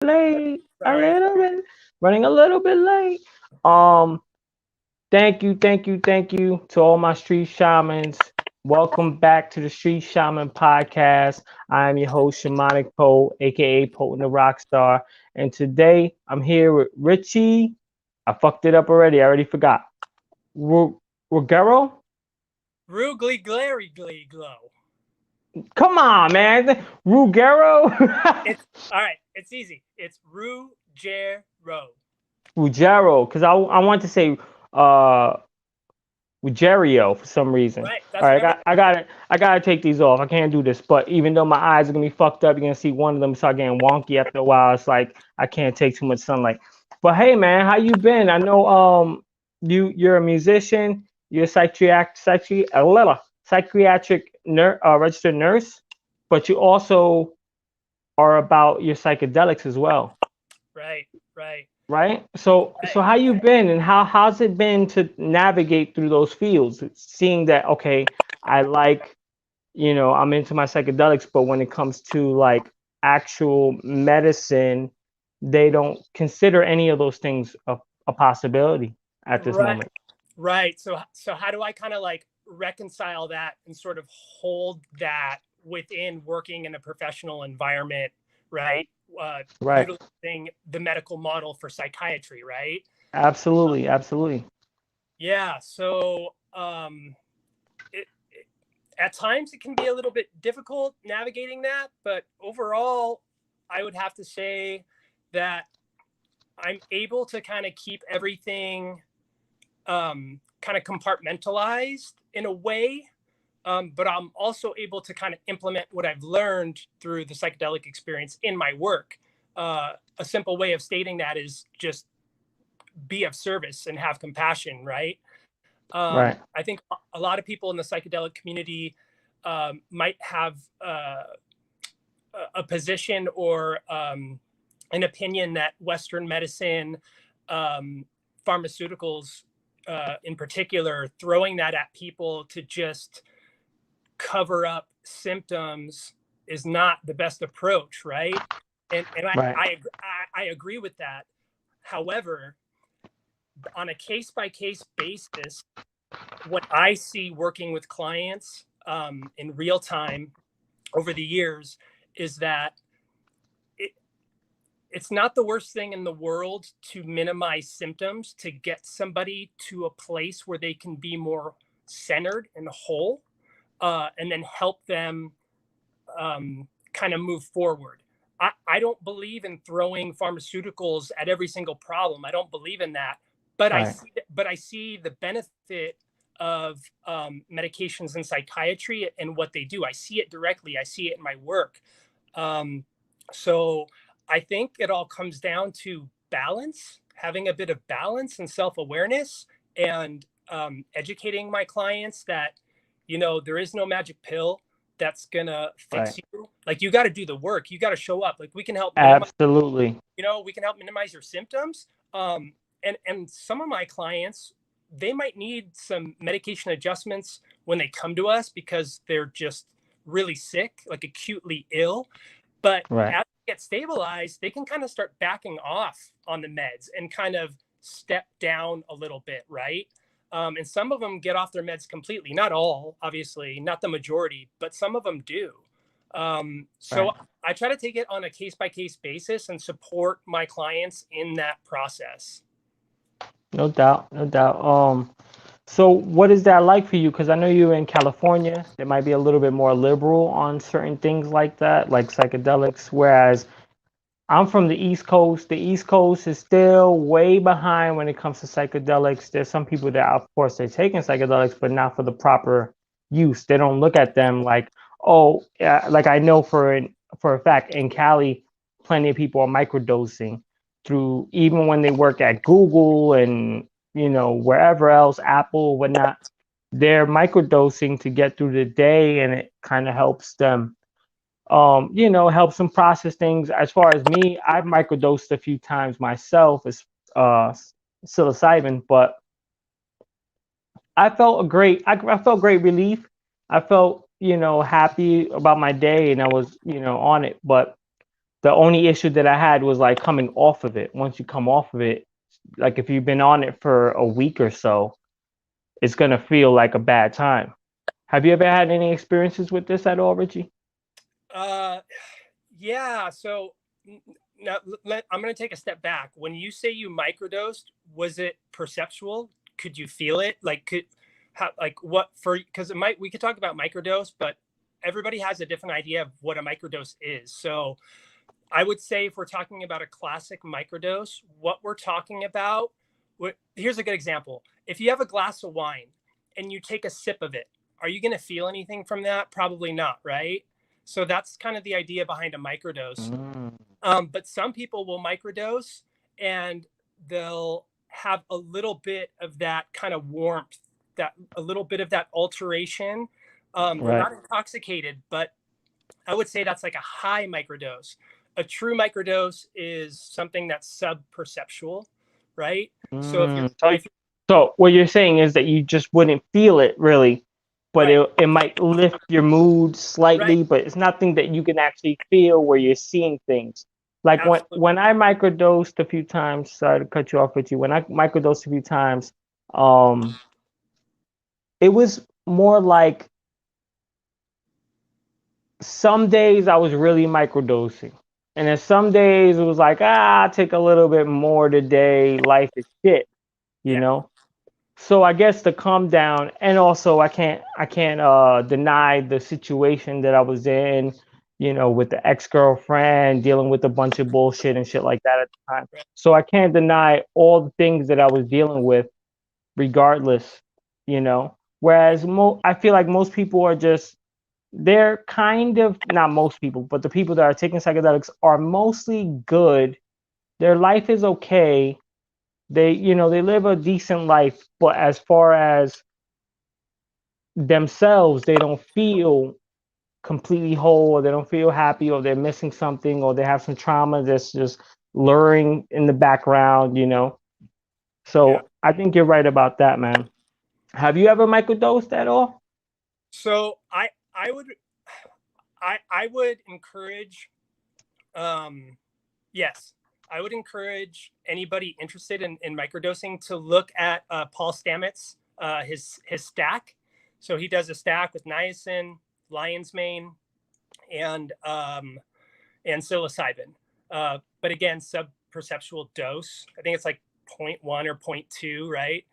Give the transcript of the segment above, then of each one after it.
late, a Sorry. little bit, running a little bit late. Um, thank you to all my street shamans. Welcome back to the Street Shaman Podcast. I am your host, Shamanic Poe, aka Potent the Rockstar, and today I'm here with Richie. I fucked it up already. I already forgot. Ruggiero? Roogly glary glee glow. Come on, man. Ruggiero? It's all right. It's easy. It's Ruggiero. Ruggiero, because I want to say uh Ruggiero for some reason. Right. All That's what right, I meant. I gotta take these off. I can't do this. But even though my eyes are gonna be fucked up, you're gonna see one of them start getting wonky after a while. It's like I can't take too much sunlight. But hey, man, how you been? I know you're a musician. You're a psychiatric registered nurse, but you also are about your psychedelics as well, Right. Right. right? So Right. how you been, and how's it been to navigate through those fields, seeing that okay, I like, I'm into my psychedelics, but when it comes to like actual medicine, they don't consider any of those things a possibility at this Right. moment. Right. So how do I kind of like reconcile that and sort of hold that within working in a professional environment, right? Right. Utilizing the medical model for psychiatry, right? Absolutely, absolutely. Yeah. So at times it can be a little bit difficult navigating that, but overall, I would have to say that I'm able to kind of keep everything kind of compartmentalized in a way, but I'm also able to kind of implement what I've learned through the psychedelic experience in my work. A simple way of stating that is just be of service and have compassion, right? Right. I think a lot of people in the psychedelic community might have a position or an opinion that Western medicine, pharmaceuticals in particular, throwing that at people to just cover up symptoms is not the best approach, right? And Right. I agree with that. However, on a case by case basis, what I see working with clients in real time over the years is that it, it's not the worst thing in the world to minimize symptoms to get somebody to a place where they can be more centered and whole, and then help them kind of move forward. I don't believe in throwing pharmaceuticals at every single problem. I don't believe in that. Right. But I see the benefit of medications in psychiatry and what they do. I see it directly. I see it in my work. Um, so I think it all comes down to balance, having a bit of balance and self awareness, and educating my clients that, there is no magic pill that's gonna Right. fix you. Like, you got to do the work. You got to show up. Like, we can help minimize. Absolutely. We can help minimize your symptoms. And some of my clients, they might need some medication adjustments when they come to us because they're just really sick, like acutely ill. But Right. as they get stabilized, they can kind of start backing off on the meds and kind of step down a little bit, right? And some of them get off their meds completely. Not all, obviously, not the majority, but some of them do. So Right. I try to take it on a case by case basis and support my clients in that process. No doubt. No doubt. So what is that like for you? Because I know you're in California. They might be a little bit more liberal on certain things like that, like psychedelics. Whereas I'm from the East Coast. The East Coast is still way behind when it comes to psychedelics. There's some people that, of course, they're taking psychedelics, but not for the proper use. They don't look at them like, oh, yeah, like I know for a fact in Cali, plenty of people are microdosing through even when they work at Google and wherever else, Apple, whatnot. They're microdosing to get through the day, and it kind of helps them helps them process things. As far as me, I've microdosed a few times myself as uh, psilocybin, but I felt great relief. I felt, happy about my day, and I was, on it. But The only issue that I had was like coming off of it. Once you come off of it, like if you've been on it for a week or so, it's gonna feel like a bad time. Have you ever had any experiences with this at all, Richie? Uh, yeah. So now I'm going to take a step back. When you say you microdosed, was it perceptual? Could you feel it? Like, like what for? Because we could talk about microdose, but everybody has a different idea of what a microdose is. So I would say if we're talking about a classic microdose, what we're talking about, here's a good example. If you have a glass of wine and you take a sip of it, are you going to feel anything from that? Probably not, right? So that's kind of the idea behind a microdose. But some people will microdose and they'll have a little bit of that kind of warmth, that a little bit of that alteration. They're not intoxicated, but I would say that's like a high microdose. A true microdose is something that's sub-perceptual, right? So what you're saying is that you just wouldn't feel it really, but right. it might lift your mood slightly, right. but it's nothing that you can actually feel where you're seeing things. Like when I microdosed a few times, sorry to cut you off with you, when I microdosed a few times, it was more like some days I was really microdosing. And then some days it was like, take a little bit more today. Life is shit, you know? So I guess to calm down, and also I can't deny the situation that I was in, with the ex-girlfriend, dealing with a bunch of bullshit and shit like that at the time. So I can't deny all the things that I was dealing with regardless, Whereas I feel like most people are just, they're kind of, not most people, but the people that are taking psychedelics are mostly good. Their life is okay. They live a decent life, but as far as themselves, they don't feel completely whole, or they don't feel happy, or they're missing something, or they have some trauma that's just luring in the background. So I think you're right about that, man. Have you ever microdosed at all? So I would encourage, yes, I would encourage anybody interested in microdosing to look at Paul Stamets, his stack. So he does a stack with niacin, lion's mane, and psilocybin. But again, sub-perceptual dose. I think it's like 0.1 or 0.2, right?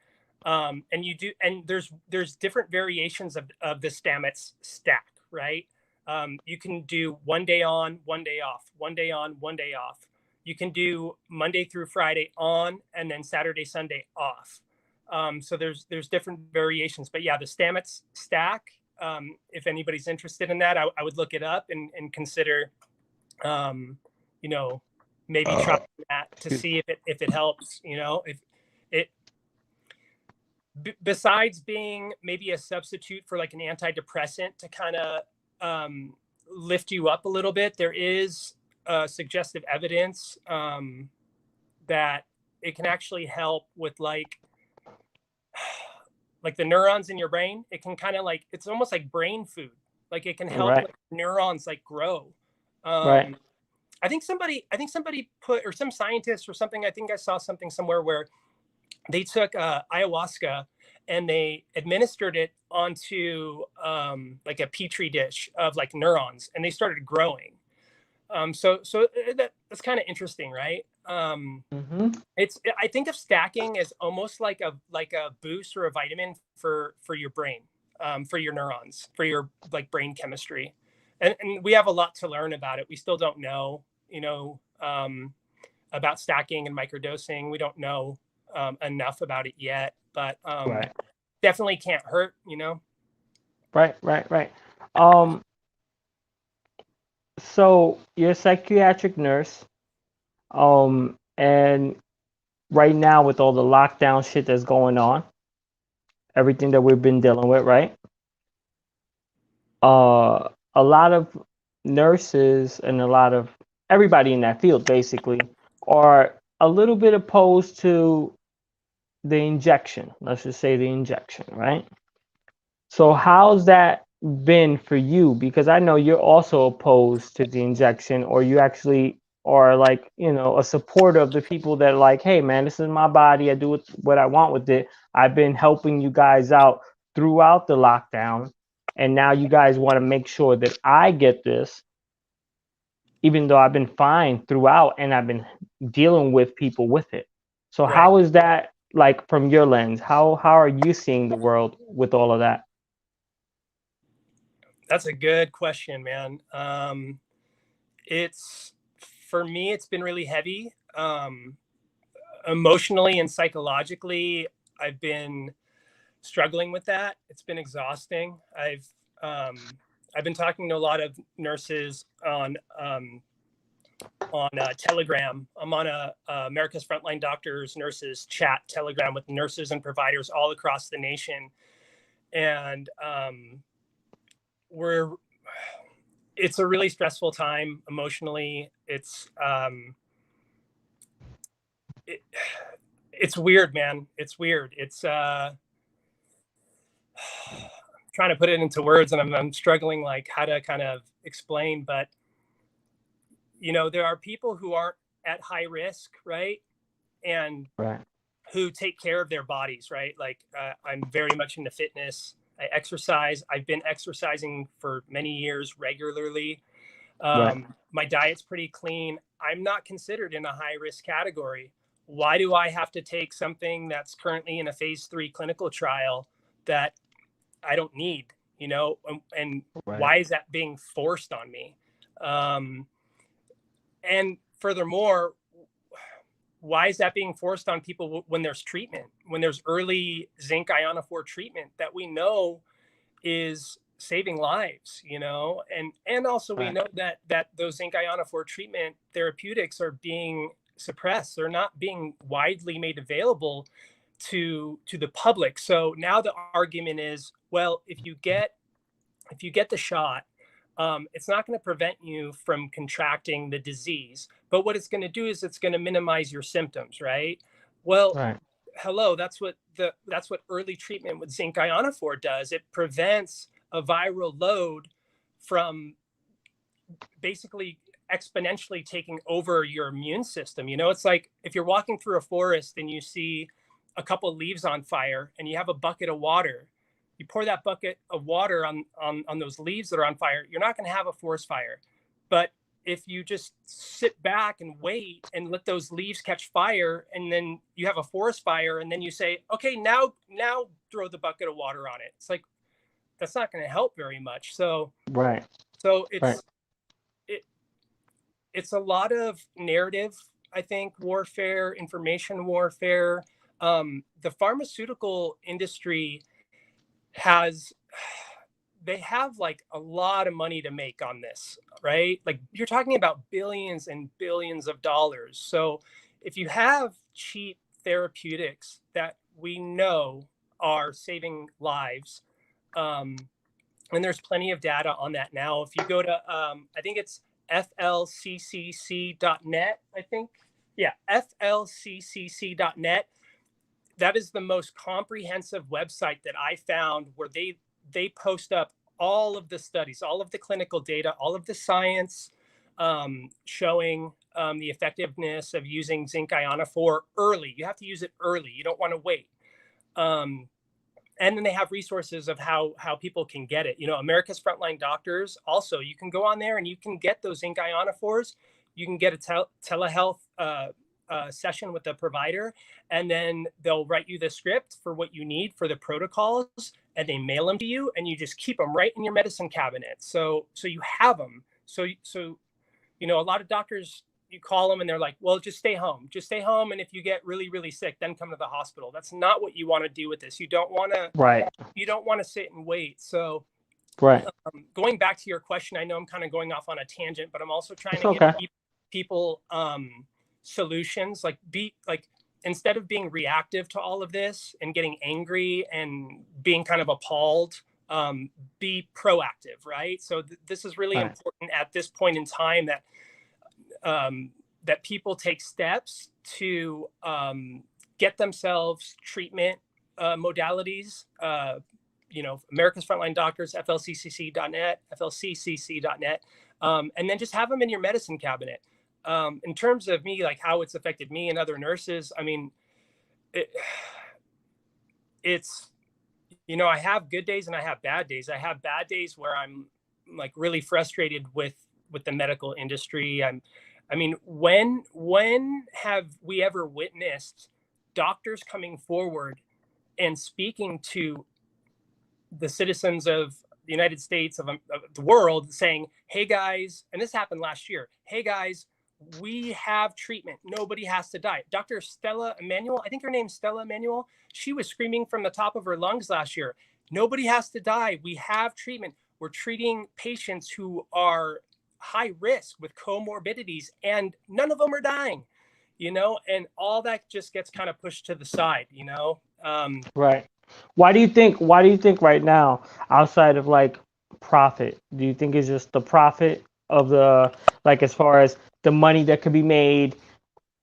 And there's different variations of the Stamets stack, right? You can do 1 day on, 1 day off, 1 day on, 1 day off. You can do Monday through Friday on, and then Saturday, Sunday off. So there's different variations, but yeah, the Stamets stack. If anybody's interested in that, I would look it up and consider, maybe try that to see if it helps. If it besides being maybe a substitute for like an antidepressant to kind of lift you up a little bit, there is suggestive evidence that it can actually help with like the neurons in your brain. It can kind of like, it's almost like brain food. Like it can help like neurons like grow. I think somebody put, or some scientist or something, I think I saw something somewhere where they took ayahuasca and they administered it onto like a petri dish of like neurons, and they started growing. So that's kind of interesting, right? I think of stacking as almost like a boost or a vitamin for your brain, for your neurons, for your like brain chemistry, and we have a lot to learn about it. We still don't know, about stacking and microdosing. We don't know enough about it yet, but definitely can't hurt. Right. So you're a psychiatric nurse, and right now with all the lockdown shit that's going on, everything that we've been dealing with, right? A lot of nurses and a lot of everybody in that field basically are a little bit opposed to the injection. Let's just say the injection, right? So how's that been for you? Because I know you're also opposed to the injection, or you actually are like, a supporter of the people that are like, hey man, this is my body. I do what I want with it. I've been helping you guys out throughout the lockdown. And now you guys want to make sure that I get this, even though I've been fine throughout and I've been dealing with people with it. So Right. how is that like from your lens? How are you seeing the world with all of that? That's a good question, man. It's for me, it's been really heavy. Emotionally and psychologically, I've been struggling with that. It's been exhausting. I've been talking to a lot of nurses on Telegram. I'm on a America's Frontline Doctors Nurses chat Telegram with nurses and providers all across the nation, and it's a really stressful time emotionally. It's weird, man. It's weird. It's trying to put it into words, and I'm struggling like how to kind of explain, but there are people who aren't at high risk, right? And Right. who take care of their bodies, right? Like I'm very much into fitness. I exercise. I've been exercising for many years regularly. Right. My diet's pretty clean. I'm not considered in a high risk category. Why do I have to take something that's currently in a phase 3 clinical trial that I don't need, and Right. why is that being forced on me? And furthermore, why is that being forced on people when there's treatment, when there's early zinc ionophore treatment that we know is saving lives, and also we know that those zinc ionophore treatment therapeutics are being suppressed. They're not being widely made available to the public. So now the argument is, well, if you get the shot, it's not going to prevent you from contracting the disease, but what it's going to do is it's going to minimize your symptoms, right? Well, Right. hello, that's what early treatment with zinc ionophore does. It prevents a viral load from basically exponentially taking over your immune system. It's like if you're walking through a forest and you see a couple of leaves on fire and you have a bucket of water, you pour that bucket of water on those leaves that are on fire, you're not going to have a forest fire. But if you just sit back and wait and let those leaves catch fire, and then you have a forest fire, and then you say, okay, now throw the bucket of water on it. It's like, that's not going to help very much. So Right. Right. It's a lot of narrative, I think, warfare, information warfare. The pharmaceutical industry they have like a lot of money to make on this, right? Like you're talking about billions and billions of dollars. So if you have cheap therapeutics that we know are saving lives, and there's plenty of data on that now. If you go to, I think it's flccc.net, I think. Yeah, flccc.net. That is the most comprehensive website that I found, where they post up all of the studies, all of the clinical data, all of the science showing the effectiveness of using zinc ionophore early. You have to use it early. You don't want to wait. And then they have resources of how people can get it. America's Frontline Doctors, also, you can go on there and you can get those zinc ionophores. You can get a telehealth session with the provider, and then they'll write you the script for what you need for the protocols, and they mail them to you, and you just keep them right in your medicine cabinet. So you have them. So a lot of doctors, you call them and they're like, well, just stay home. And if you get really, really sick, then come to the hospital. That's not what you want to do with this. You don't want to sit and wait. So Right. going back to your question, I know I'm kind of going off on a tangent, but I'm also trying It's to okay. give people solutions. Like instead of being reactive to all of this and getting angry and being kind of appalled, be proactive, right? So this is really Right. important at this point in time, that people take steps to get themselves treatment modalities America's Frontline Doctors, flccc.net, flccc.net, and then just have them in your medicine cabinet. In terms of me, like how it's affected me and other nurses, I mean, it's, I have good days and I have bad days. I have bad days where I'm like really frustrated with the medical industry. When have we ever witnessed doctors coming forward and speaking to the citizens of the United States, of the world, saying, hey guys, and this happened last year, hey guys, we have treatment. Nobody has to die. Dr. Stella Emanuel, I think her name's Stella Emanuel, she was screaming from the top of her lungs last year, nobody has to die. We have treatment. We're treating patients who are high risk with comorbidities, and none of them are dying, and all that just gets kind of pushed to the side, Right. Why do you think right now, outside of like profit, do you think it's just the profit of the, like, as far as the money that could be made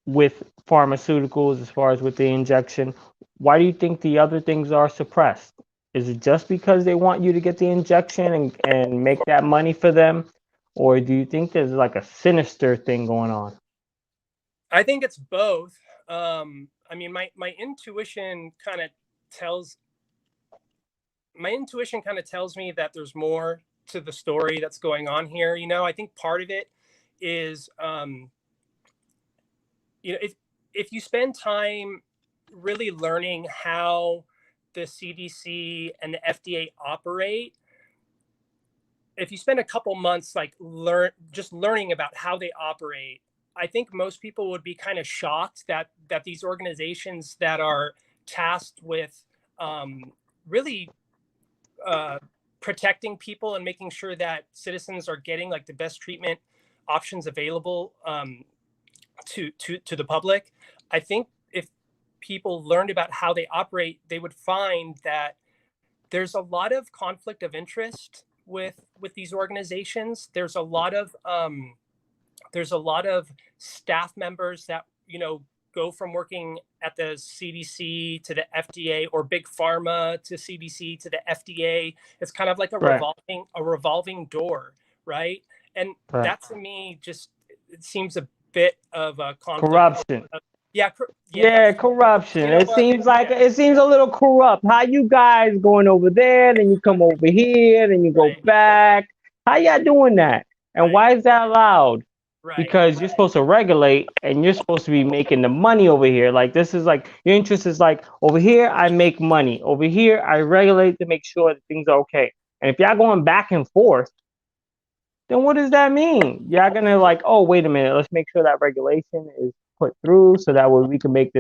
with pharmaceuticals, as far as with the injection, why do you think the other things are suppressed? Is it just because they want you to get the injection and make that money for them? Or do you think there's like a sinister thing going on? I think it's both. My intuition kind of tells me that there's more to the story that's going on here. I think part of it is, if you spend time really learning how the CDC and the FDA operate, if you spend a couple months like learning about how they operate, I think most people would be kind of shocked that these organizations that are tasked with really protecting people and making sure that citizens are getting like the best treatment options available to the public. I think if people learned about how they operate, they would find that there's a lot of conflict of interest with these organizations. There's a lot of staff members that go from working at the CDC to the FDA, or big pharma to CDC to the FDA. It's kind of like a revolving door, right? And that to me just, it seems a bit of a conflict. Corruption. Corruption. You know It seems like it seems a little corrupt. How you guys going over there, then you come over here, then you go back? How y'all doing that? And why is that allowed? Because you're supposed to regulate, and you're supposed to be making the money over here. Like, this is like, your interest is like, over here I make money, over here I regulate to make sure that things are okay. And if y'all going back and forth, then what does that mean? Y'all gonna like, oh, wait a minute, let's make sure that regulation is put through so that way we can make a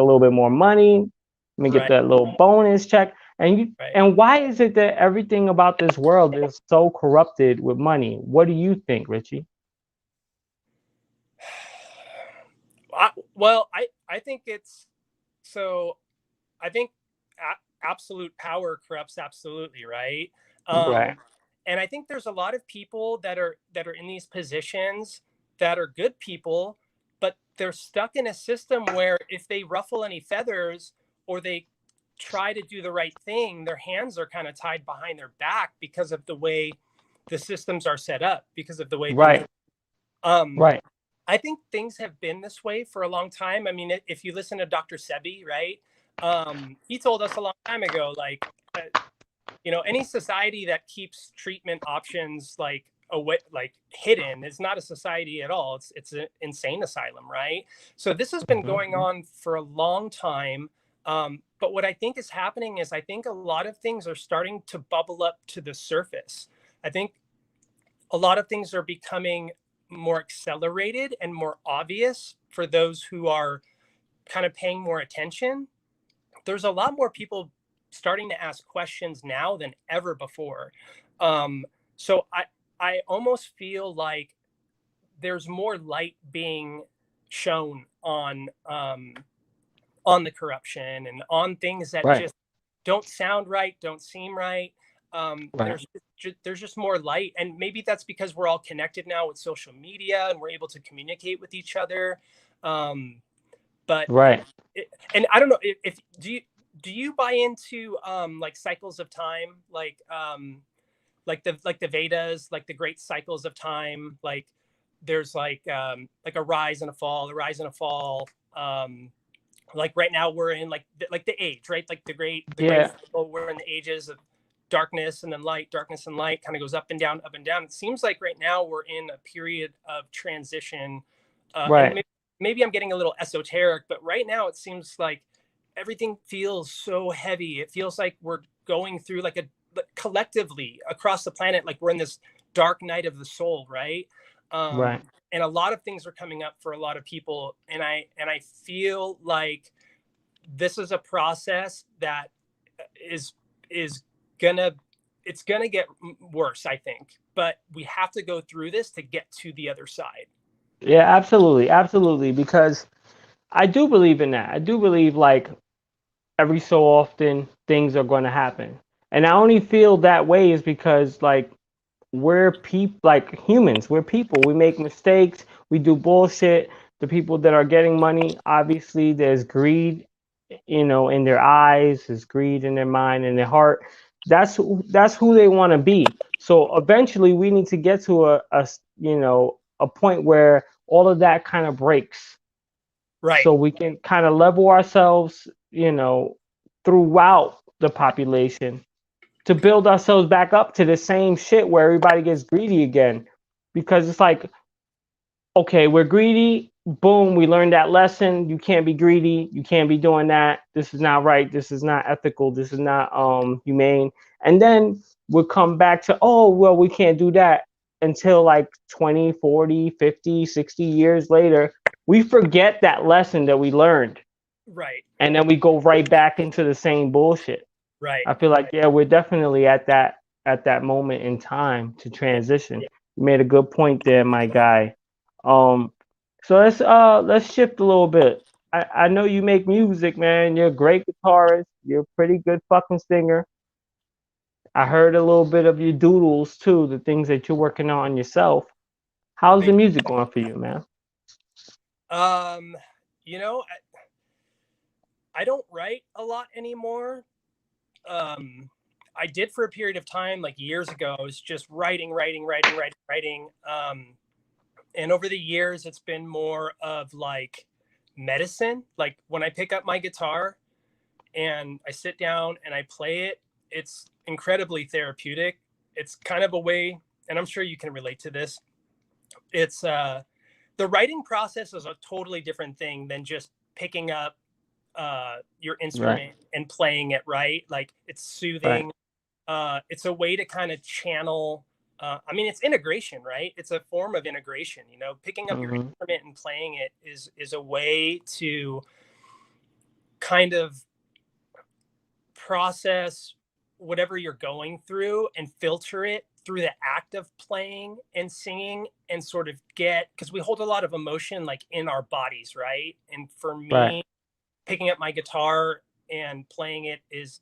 little bit more money. Let me get that little bonus check. And why is it that everything about this world is so corrupted with money? What do you think, Richie? I think it's, so I think absolute power corrupts absolutely, right? And I think there's a lot of people that are in these positions that are good people, but they're stuck in a system where if they ruffle any feathers or they try to do the right thing, their hands are kind of tied behind their back because of the way the systems are set up, because of the way I think things have been this way for a long time. I mean, if you listen to Dr. Sebi, right, he told us a long time ago, like, any society that keeps treatment options like away, like hidden, is not a society at all. It's an insane asylum, right? So this has been going on for a long time. But what I think is happening is I think a lot of things are starting to bubble up to the surface. I think a lot of things are becoming more accelerated and more obvious for those who are kind of paying more attention. There's a lot more people starting to ask questions now than ever before. So I almost feel like there's more light being shown on the corruption and on things that just don't sound right, don't seem right. There's just more light, and maybe that's because we're all connected now with social media and we're able to communicate with each other. And I don't know if do you buy into like cycles of time, like the Vedas, like the great cycles of time? Like there's like a rise and a fall, a rise and a fall. Like right now we're in like the age, right? Like the great Yeah. cycle. We're in the ages of darkness and then light, darkness and light, kind of goes up and down, up and down. It seems like right now we're in a period of transition. And Right. maybe I'm getting a little esoteric, but right now it seems like everything feels so heavy. It feels like we're going through like collectively across the planet, like we're in this dark night of the soul, right? Right. And a lot of things are coming up for a lot of people, and I feel like this is a process that is gonna it's gonna get worse, I think, but we have to go through this to get to the other side. Yeah, absolutely. Absolutely. Because I do believe in that. I do believe like every so often things are going to happen. And I only feel that way is because like we're people, like humans, we're people. We make mistakes, we do bullshit. The people that are getting money, obviously there's greed, in their eyes, there's greed in their mind and their heart. That's who they want to be. So eventually we need to get to a point where all of that kind of breaks, Right. so we can kind of level ourselves, throughout the population, to build ourselves back up to the same shit where everybody gets greedy again. Because it's like, okay, we're greedy. Boom, we learned that lesson. You can't be greedy. You can't be doing that. This is not right. This is not ethical. This is not humane. And then we'll come back to, oh, well, we can't do that until like 20, 40, 50, 60 years later. We forget that lesson that we learned. Right. And then we go right back into the same bullshit. Right. I feel like, yeah, we're definitely at that moment in time to transition. You made a good point there, my guy. Um, so let's shift a little bit. I know you make music, man. You're a great guitarist. You're a pretty good fucking singer. I heard a little bit of your doodles too, the things that you're working on yourself. How's the Thank music going for you, man? you. You know, I don't write a lot anymore. I did for a period of time, like years ago. I was just writing, writing, writing, writing, writing. And over the years, it's been more of like medicine. Like when I pick up my guitar and I sit down and I play it, it's incredibly therapeutic. It's kind of a way, and I'm sure you can relate to this. It's the writing process is a totally different thing than just picking up your Right, instrument and playing it, right? Like it's right. soothing. It's a way to kind of channel. I mean, it's integration, right? It's a form of integration. Picking up your Mm-hmm. instrument and playing it is a way to kind of process whatever you're going through and filter it through the act of playing and singing, and sort of because we hold a lot of emotion like in our bodies, right? And for Right, me, picking up my guitar and playing it's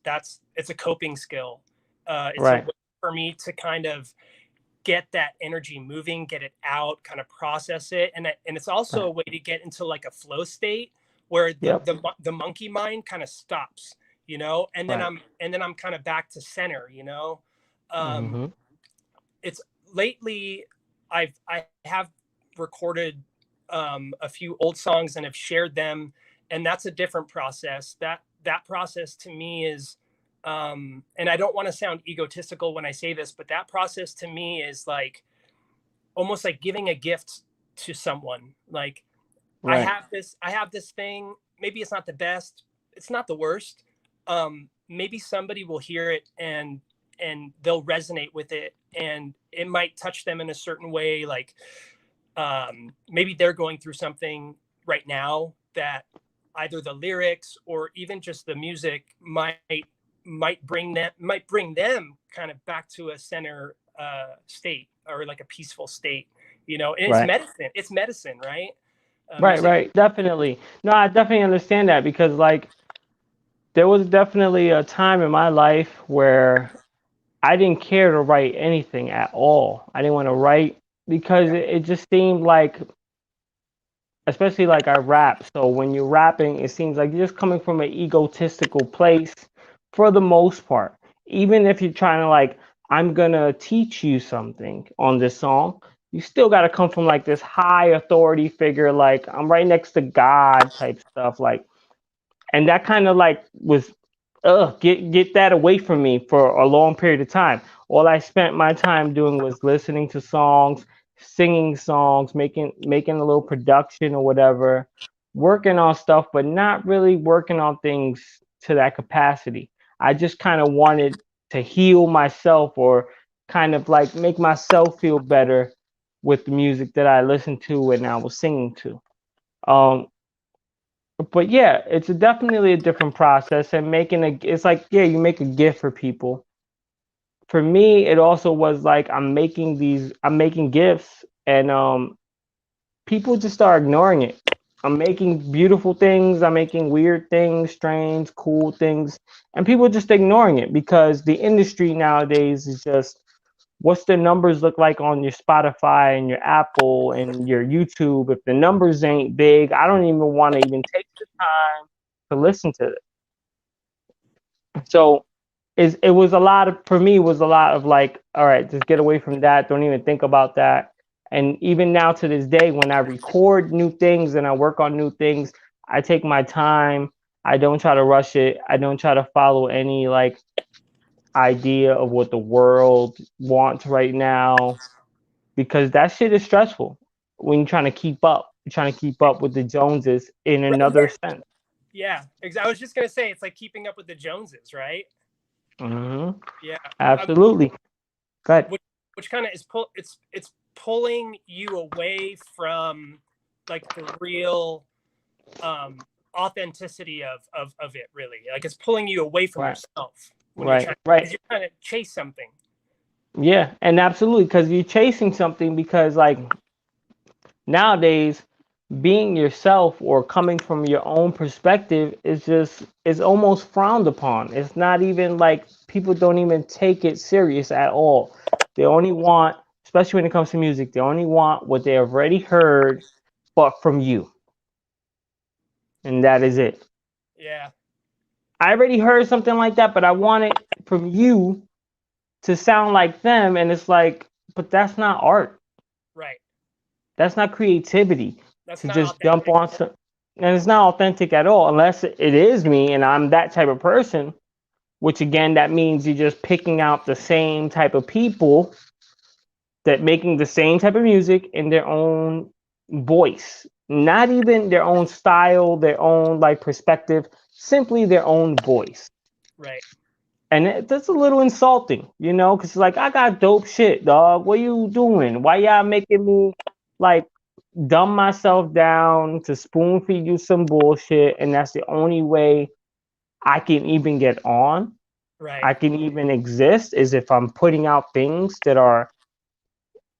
a coping skill. It's a way right, for me to kind of get that energy moving, get it out, kind of process it, and it's also right. a way to get into like a flow state where Yep. the monkey mind kind of stops, and then Right. I'm kind of back to center. Um, Mm-hmm. it's lately I have recorded a few old songs and have shared them, and that's a different process. That process to me is and I don't want to sound egotistical when I say this, but that process to me is like almost like giving a gift to someone. Like Right. I have this thing. Maybe it's not the best. It's not the worst. Maybe somebody will hear it and they'll resonate with it, and it might touch them in a certain way. Like maybe they're going through something right now that either the lyrics or even just the music might bring them kind of back to a center state, or like a peaceful state. And Right. it's medicine, right? Right, Music. right, definitely. No, I definitely understand that because like there was definitely a time in my life where I didn't care to write anything at all. I didn't want to write because Yeah. it just seemed like especially like I rap. So when you're rapping, it seems like you're just coming from an egotistical place for the most part. Even if you're trying to like, I'm gonna teach you something on this song, you still gotta come from like this high authority figure, like I'm right next to God type stuff. Like, and that kind of like was get that away from me for a long period of time. All I spent my time doing was listening to songs, singing songs, making a little production or whatever, working on stuff, but not really working on things to that capacity. I just kind of wanted to heal myself or kind of like make myself feel better with the music that I listened to and I was singing to. Um, but yeah, it's definitely a different process and it's like, yeah, you make a gift for people. For me, it also was like I'm making gifts and people just start ignoring it. I'm making beautiful things, I'm making weird things, strange, cool things, and people just ignoring it because the industry nowadays is just what's the numbers look like on your Spotify and your Apple and your YouTube. If the numbers ain't big, I don't even want to even take the time to listen to it. So it was a lot of for me it was a lot of like, all right, just get away from that. Don't even think about that. And even now to this day, when I record new things and I work on new things, I take my time. I don't try to rush it. I don't try to follow any like idea of what the world wants right now because that shit is stressful when you're trying to keep up. You're trying to keep up with the Joneses in another sense. Yeah, I was just gonna say it's like keeping up with the Joneses, right? Mm-hmm. Yeah, Absolutely. Go ahead. which kind of is it's pulling you away from like the real authenticity of it, really. Like it's pulling you away from Right. yourself when Right. Right. you're trying to chase something. Yeah, and absolutely, because you're chasing something because like nowadays being yourself or coming from your own perspective is almost frowned upon. It's not even like people don't even take it serious at all. They only want, especially when it comes to music, they only want what they have already heard, but from you. And that is it. Yeah. I already heard something like that, but I want it from you to sound like them. And it's like, but that's not art. Right. That's not creativity That's to not just jump authentic. on some, and it's not authentic at all unless it is me and I'm that type of person, which again, that means you're just picking out the same type of people that making the same type of music in their own voice, not even their own style, their own like perspective, simply their own voice. Right. And that's a little insulting, you know, because like I got dope shit, dog. What you doing? Why y'all making me like dumb myself down to spoon feed you some bullshit? And that's the only way I can even get on. Right. I can even exist is if I'm putting out things that are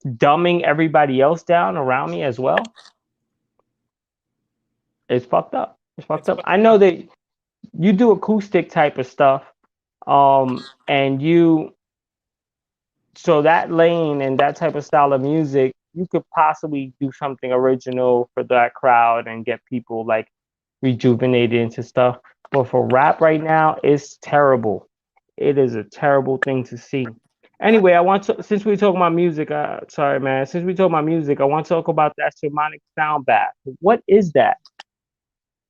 dumbing everybody else down around me as well. It's fucked up. It's fucked It's up. I know that you do acoustic type of stuff, and you so that lane and that type of style of music, you could possibly do something original for that crowd and get people like rejuvenated into stuff. But for rap right now, it's terrible. It is a terrible thing to see. Anyway, I want to since we talk about music, sorry man, since we talk about music, I want to talk about that shamanic sound bath. What is that?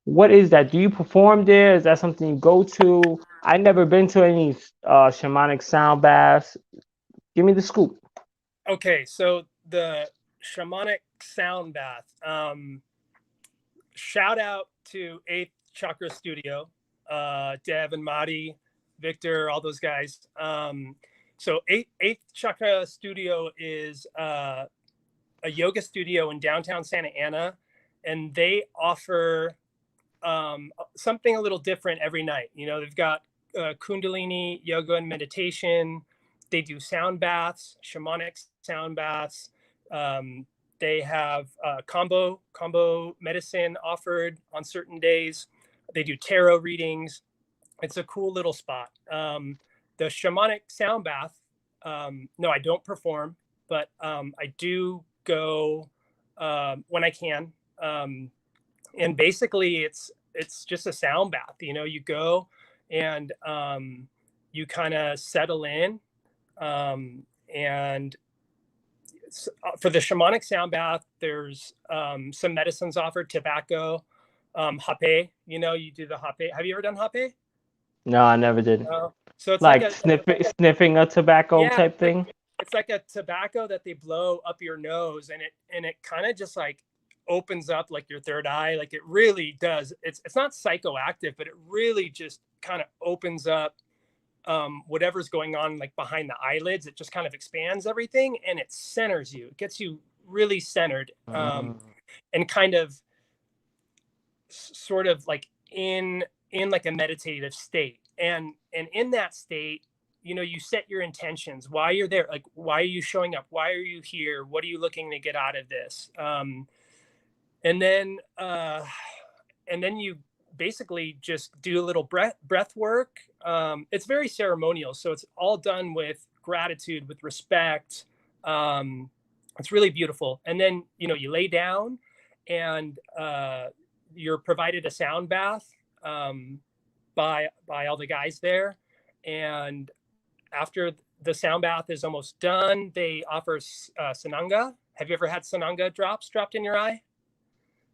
What is that? Do you perform there? Is that something you go to? I never been to any shamanic sound baths. Give me the scoop. okay. So the shamanic sound bath. Shout out to Eighth Chakra Studio, Dev and Madi, Victor, all those guys. So Eighth Chakra Studio is a yoga studio in downtown Santa Ana, and they offer something a little different every night. You know, they've got Kundalini yoga and meditation. They do sound baths, shamanic sound baths. Um, they have combo medicine offered on certain days. They do tarot readings. It's a cool little spot. The shamanic sound bath. No, I don't perform, but I do go when I can. And basically it's just a sound bath. You know, you go and you kind of settle in, and for the shamanic sound bath, there's some medicines offered: tobacco, hape. You know, you do the hape. Have you ever done hape? No, I never did. So it's Like sniffing a tobacco type thing. It's like a tobacco that they blow up your nose, and it kind of just like opens up like your third eye. Like it really does. It's not psychoactive, but it really just kind of opens up whatever's going on like behind the eyelids. It just kind of expands everything, and it centers you. It gets you really centered, and kind of sort of like in like a meditative state. And in that state, you know, you set your intentions, why you're there, like why are you showing up, why are you here, what are you looking to get out of this, and then you basically just do a little breath work. It's very ceremonial, so it's all done with gratitude, with respect. It's really beautiful. And then, you know, you lay down, and you're provided a sound bath by all the guys there. And after the sound bath is almost done, they offer sananga. Have you ever had sananga dropped in your eye?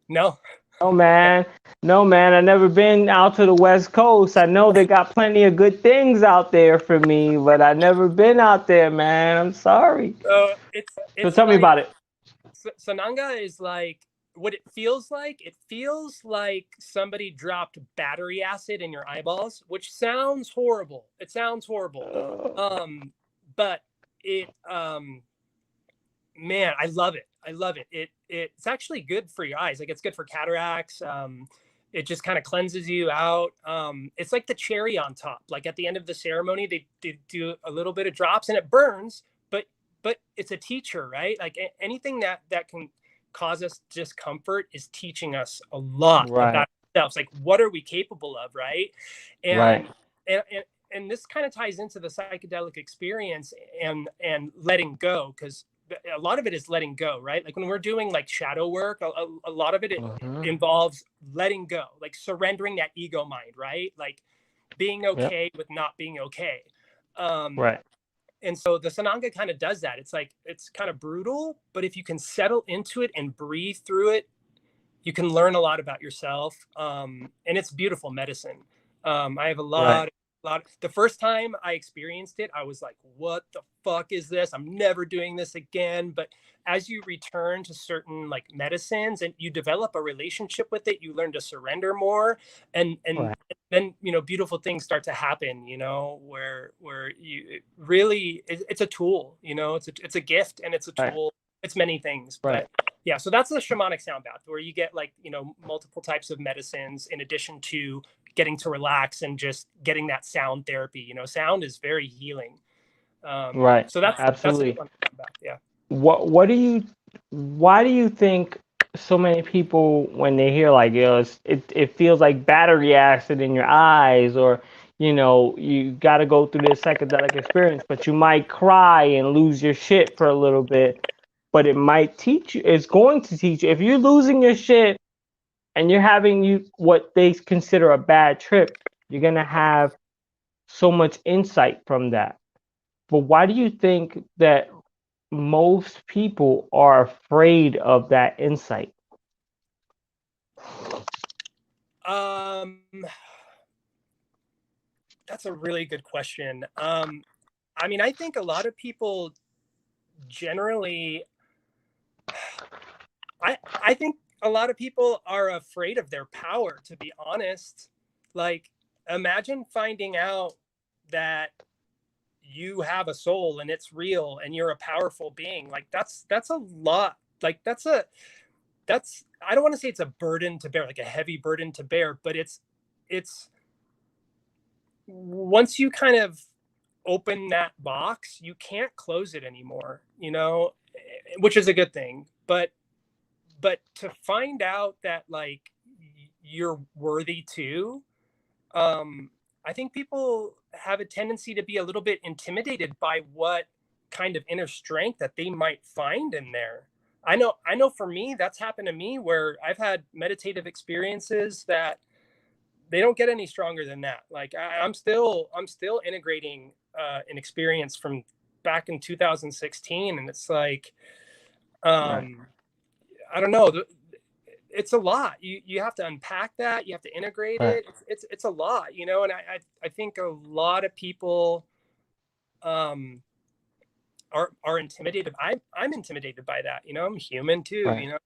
No. Oh man, no man. I've never been out to the West Coast. I know they got plenty of good things out there for me, but I've never been out there, man. I'm sorry. So tell me about it. Sananga is like what it feels like. It feels like somebody dropped battery acid in your eyeballs, which sounds horrible. It sounds horrible. But it, man, I love it. I love it. It's actually good for your eyes. Like it's good for cataracts. It just kind of cleanses you out. It's like the cherry on top. Like at the end of the ceremony, they do a little bit of drops, and it burns, but it's a teacher, right? Like anything that can cause us discomfort is teaching us a lot about ourselves. Like, what are we capable of, right? And and this kind of ties into the psychedelic experience and letting go, because a lot of it is letting go, right? Like when we're doing like shadow work, a lot of it involves letting go, like surrendering that ego mind, right? Like being okay with not being okay. And so the sananga kind of does that. It's like, it's kind of brutal, but if you can settle into it and breathe through it, you can learn a lot about yourself. And it's beautiful medicine. I have a lot. The first time I experienced it, I was like, what the fuck is this? I'm never doing this again. But as you return to certain like medicines and you develop a relationship with it, you learn to surrender more. And then, you know, beautiful things start to happen, you know, where you really, it's a tool, you know, it's a gift, and it's a tool. It's many things, but yeah. So that's the shamanic sound bath, where you get like, you know, multiple types of medicines in addition to getting to relax and just getting that sound therapy. You know, sound is very healing. So that's absolutely. Yeah. Why do you think so many people, when they hear like, you know, it feels like battery acid in your eyes, or, you know, you got to go through this psychedelic experience, but you might cry and lose your shit for a little bit, but it might teach you, it's going to teach you, if you're losing your shit and you're having what they consider a bad trip, you're going to have so much insight from that. But why do you think that most people are afraid of that insight? That's a really good question. I mean, I think a lot of people generally, I think a lot of people are afraid of their power, to be honest. Like, imagine finding out that you have a soul and it's real and you're a powerful being. Like that's a lot. Like that's I don't want to say it's a burden to bear, like a heavy burden to bear, but it's once you kind of open that box, you can't close it anymore, you know, which is a good thing. But to find out that like you're worthy too, I think people have a tendency to be a little bit intimidated by what kind of inner strength that they might find in there. I know for me, that's happened to me where I've had meditative experiences that they don't get any stronger than that. Like I'm still integrating an experience from back in 2016, and it's like, Right. I don't know. It's a lot. You have to unpack that. You have to integrate Right. it. It's a lot, you know. And I think a lot of people um, are intimidated. I'm intimidated by that. You know, I'm human too. Right. You know,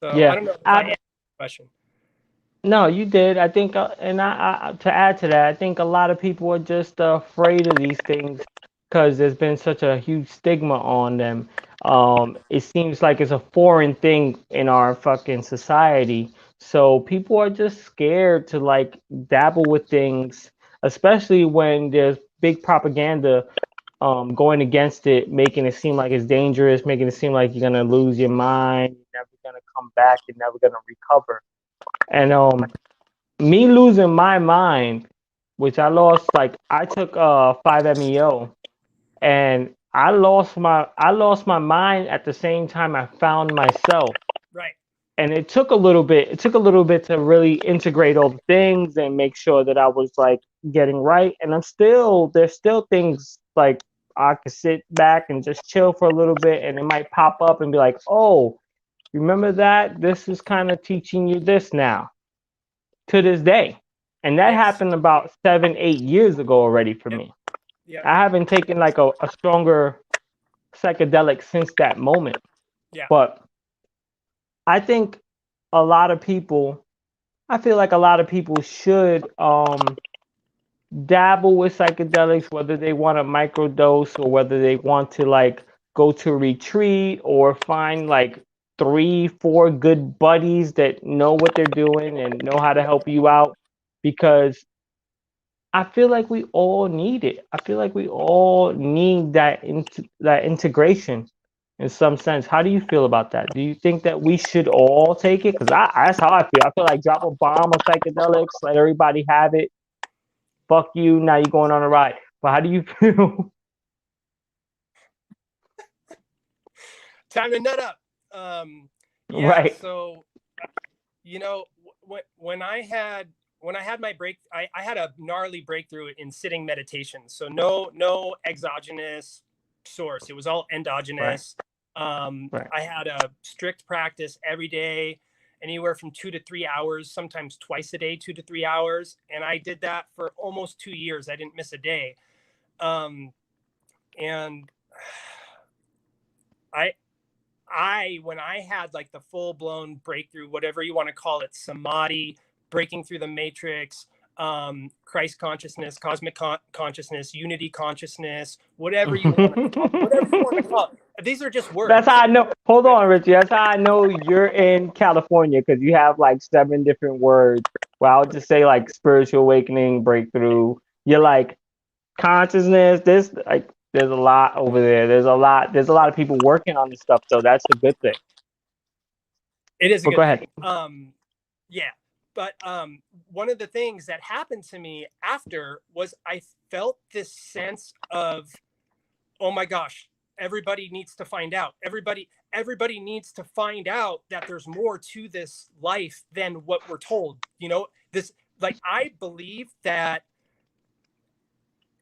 so I Yeah. don't know if I answered the question. No, you did. I think, and to add to that, I think a lot of people are just afraid of these things because there's been such a huge stigma on them. It seems like it's a foreign thing in our fucking society. So people are just scared to like dabble with things, especially when there's big propaganda going against it, making it seem like it's dangerous, making it seem like you're gonna lose your mind, you're never gonna come back, you're never gonna recover. And me losing my mind, which I took 5-MeO, and I lost my mind at the same time I found myself. Right. And it took a little bit to really integrate all the things and make sure that I was like getting right. And there's still things like I could sit back and just chill for a little bit, and it might pop up and be like, oh, remember that? This is kind of teaching you this now, to this day. And that Yes. happened about 7, 8 years ago already for Yep. me. Yeah. I haven't taken like a stronger psychedelic since that moment. Yeah. But I think a lot of people, I feel like a lot of people should dabble with psychedelics, whether they want to microdose or whether they want to like go to a retreat or find like 3, 4 good buddies that know what they're doing and know how to help you out, because I feel like we all need it. I feel like we all need that integration in some sense. How do you feel about that? Do you think that we should all take it? Because that's how I feel. I feel like drop a bomb of psychedelics, let everybody have it. Fuck you. Now you're going on a ride. But how do you feel? Time to nut up. Yeah. Right. So, you know, when I had my I had a gnarly breakthrough in sitting meditation. So no exogenous source. It was all Right. endogenous. Right. I had a strict practice every day, anywhere from 2 to 3 hours, sometimes twice a day, 2 to 3 hours. And I did that for almost 2 years. I didn't miss a day. And when I had like the full blown breakthrough, whatever you want to call it, samadhi, breaking through the matrix, Christ consciousness, cosmic consciousness, unity consciousness, whatever you want to call it. These are just words. That's how I know. Hold on, Richie. That's how I know you're in California, because you have like 7 different words. Well, I'll just say like spiritual awakening, breakthrough. You're like consciousness. There's a lot over there. There's a lot. There's a lot of people working on this stuff, so that's a good thing. It is a But go good ahead. thing. Yeah. But one of the things that happened to me after was I felt this sense of, oh my gosh, everybody needs to find out. Everybody needs to find out that there's more to this life than what we're told. You know, I believe that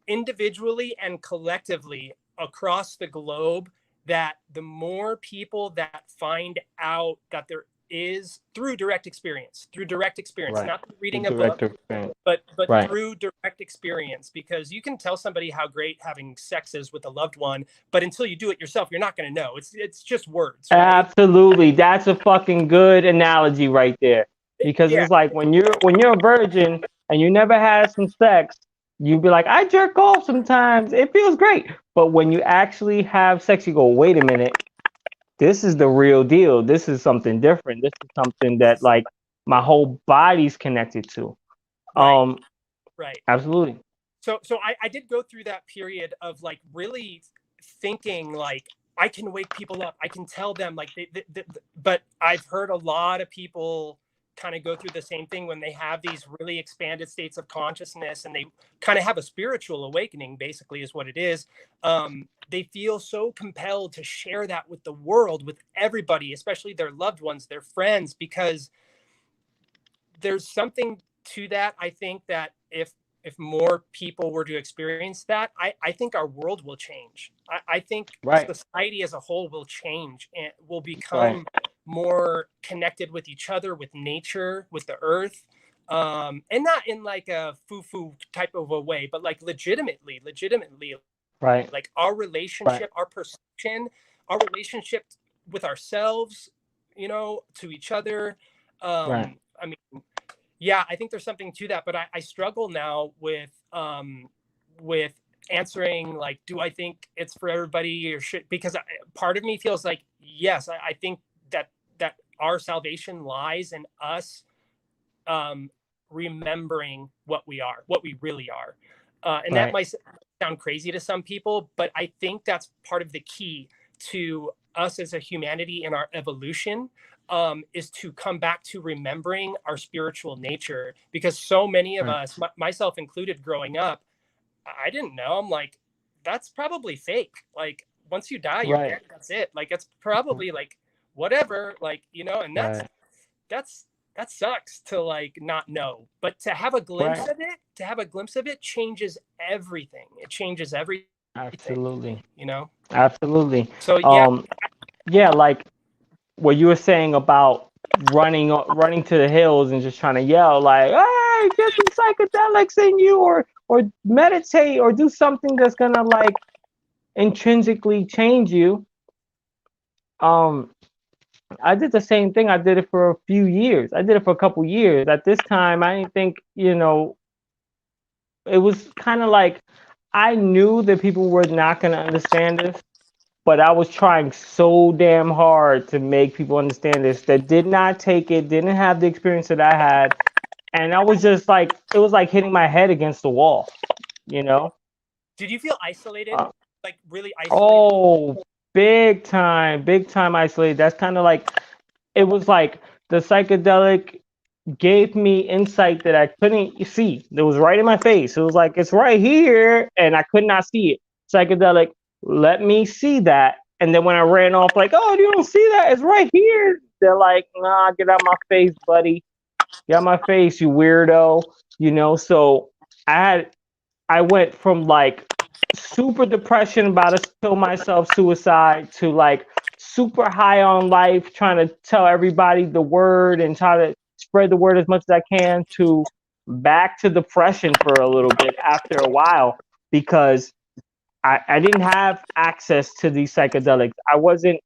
individually and collectively across the globe, that the more people that find out that there is through direct experience, Right. not through reading a Direct book, experience. but Right. through direct experience, because you can tell somebody how great having sex is with a loved one, but until you do it yourself, you're not going to know. It's just words. Right? Absolutely. That's a fucking good analogy right there. Because Yeah. it's like when you're a virgin and you never had some sex, you'd be like, I jerk off sometimes. It feels great. But when you actually have sex, you go, wait a minute, this is the real deal. This is something different. This is something that like my whole body's connected to. Right. Right. Absolutely. So I did go through that period of like really thinking like I can wake people up. I can tell them like but I've heard a lot of people kind of go through the same thing when they have these really expanded states of consciousness and they kind of have a spiritual awakening, basically is what it is. They feel so compelled to share that with the world, with everybody, especially their loved ones, their friends, because there's something to that. I think that if more people were to experience that, I think our world will change. I think society as a whole will change and will become more connected with each other, with nature, with the earth. And not in like a foo-foo type of a way, but like legitimately, like our relationship, our perception, our relationship with ourselves, you know, to each other. I mean, yeah, I think there's something to that, but I struggle now with answering, like, do I think it's for everybody or should, because part of me feels like, yes, I think that our salvation lies in us remembering what we really are. And that might sound crazy to some people, but I think that's part of the key to us as a humanity in our evolution, is to come back to remembering our spiritual nature. Because so many of us, myself included, growing up, I didn't know. I'm like, that's probably fake. Like, once you die, you're dead. That's it. Like, it's probably like whatever, like, you know, and that sucks to like not know, but to have a glimpse of it changes everything. It changes everything. Absolutely. You know? Absolutely. So yeah, like what you were saying about running to the hills and just trying to yell like, hey, get some psychedelics in you, or meditate, or do something that's gonna like intrinsically change you. I did the same thing. I did it for a few years. I did it for a couple years. At this time, I didn't think, you know, it was kind of like I knew that people were not going to understand this, but I was trying so damn hard to make people understand this that did not take it, didn't have the experience that I had. And I was just like, it was like hitting my head against the wall, you know? Did you feel isolated? Like really isolated? Oh, big time isolated. That's kind of like, it was like the psychedelic gave me insight that I couldn't see. It was right in my face. It was like, it's right here, and I could not see it. Psychedelic let me see that. And then when I ran off, like, oh, you don't see that? It's right here. They're like, nah, get out my face, buddy. Get out my face, you weirdo. You know, so I went from like super depression, about to kill myself, suicide, to like super high on life, trying to tell everybody the word and try to spread the word as much as I can, to back to depression for a little bit after a while, because I didn't have access to these psychedelics. I wasn't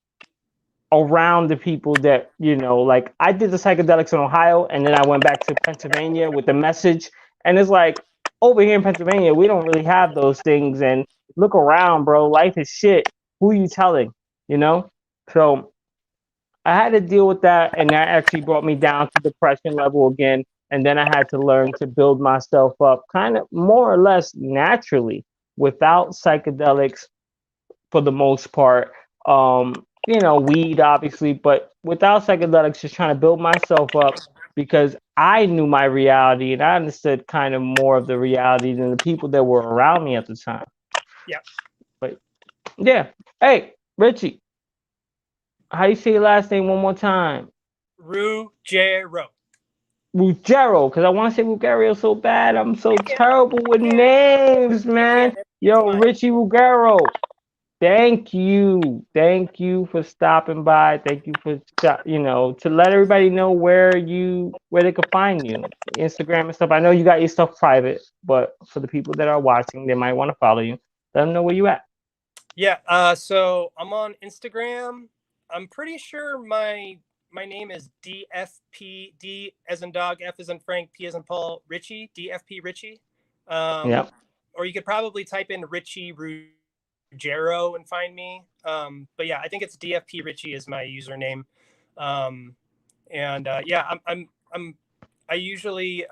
around the people that, you know, like I did the psychedelics in Ohio, and then I went back to Pennsylvania with the message. And it's like, over here in Pennsylvania, we don't really have those things. And look around, bro, life is shit. Who are you telling? You know? So I had to deal with that, and that actually brought me down to depression level again. And then I had to learn to build myself up kind of more or less naturally without psychedelics for the most part. You know, weed obviously, but without psychedelics, just trying to build myself up, because I knew my reality and I understood kind of more of the reality than the people that were around me at the time. Yeah. But yeah. Hey, Richie, how you say your last name one more time? Ruggiero. Ruggiero, because I want to say Ruggiero so bad. I'm so terrible with names, man. Yo, Richie Ruggiero. Thank you for stopping by. Thank you for, you know, to let everybody know where they can find you, Instagram and stuff. I know you got your stuff private, but for the people that are watching, they might want to follow you. Let them know where you at. Yeah. So I'm on Instagram. I'm pretty sure my name is DFP, D as in dog, F as in Frank, P as in Paul, Richie, DFP Richie. Yeah. Or you could probably type in Richie Ruggiero and find me. But yeah, I think it's DFP Richie is my username. Yeah, I usually,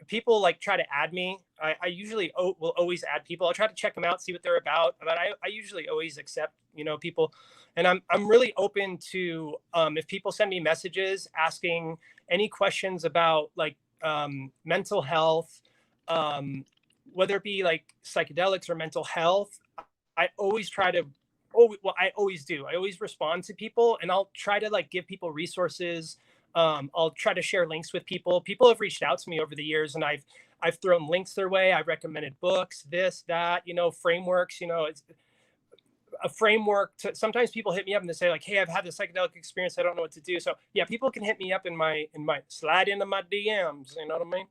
people like try to add me. I usually will always add people. I'll try to check them out, see what they're about. But I usually always accept people, and I'm really open to if people send me messages asking any questions about like mental health, whether it be like psychedelics or mental health. I always try to I always do. I always respond to people, and I'll try to like give people resources. I'll try to share links with people. People have reached out to me over the years, and I've thrown links their way. I've recommended books, this, that, frameworks. It's a framework. Sometimes people hit me up and they say like, "Hey, I've had the psychedelic experience. I don't know what to do." So yeah, people can hit me up in my slide into my DMs. You know what I mean?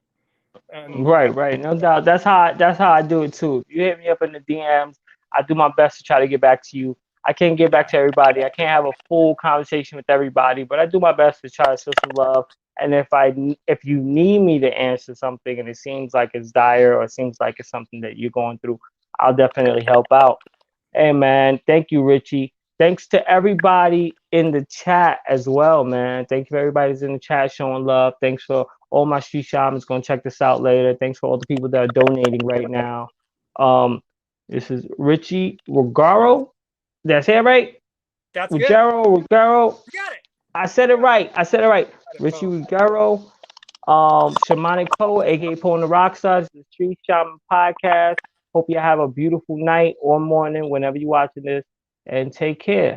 And, Right. No doubt. That's how I do it too. If you hit me up in the DMs, I do my best to try to get back to you. I can't get back to everybody. I can't have a full conversation with everybody, but I do my best to try to show some love. And if you need me to answer something and it seems like it's dire or it seems like it's something that you're going through, I'll definitely help out. Hey man, thank you, Richie. Thanks to everybody in the chat as well, man. Thank you for everybody who's in the chat showing love. Thanks for all my street shamans going to check this out later. Thanks for all the people that are donating right now. This is Richie Ruggiero. Did I say it right? that's good. Ruggiero. You got it. I said it right. Richie Ruggiero. Shamanic Poe, aka Poe and the Rockstars, the Street Shaman Podcast. Hope you have a beautiful night or morning whenever you're watching this, and take care.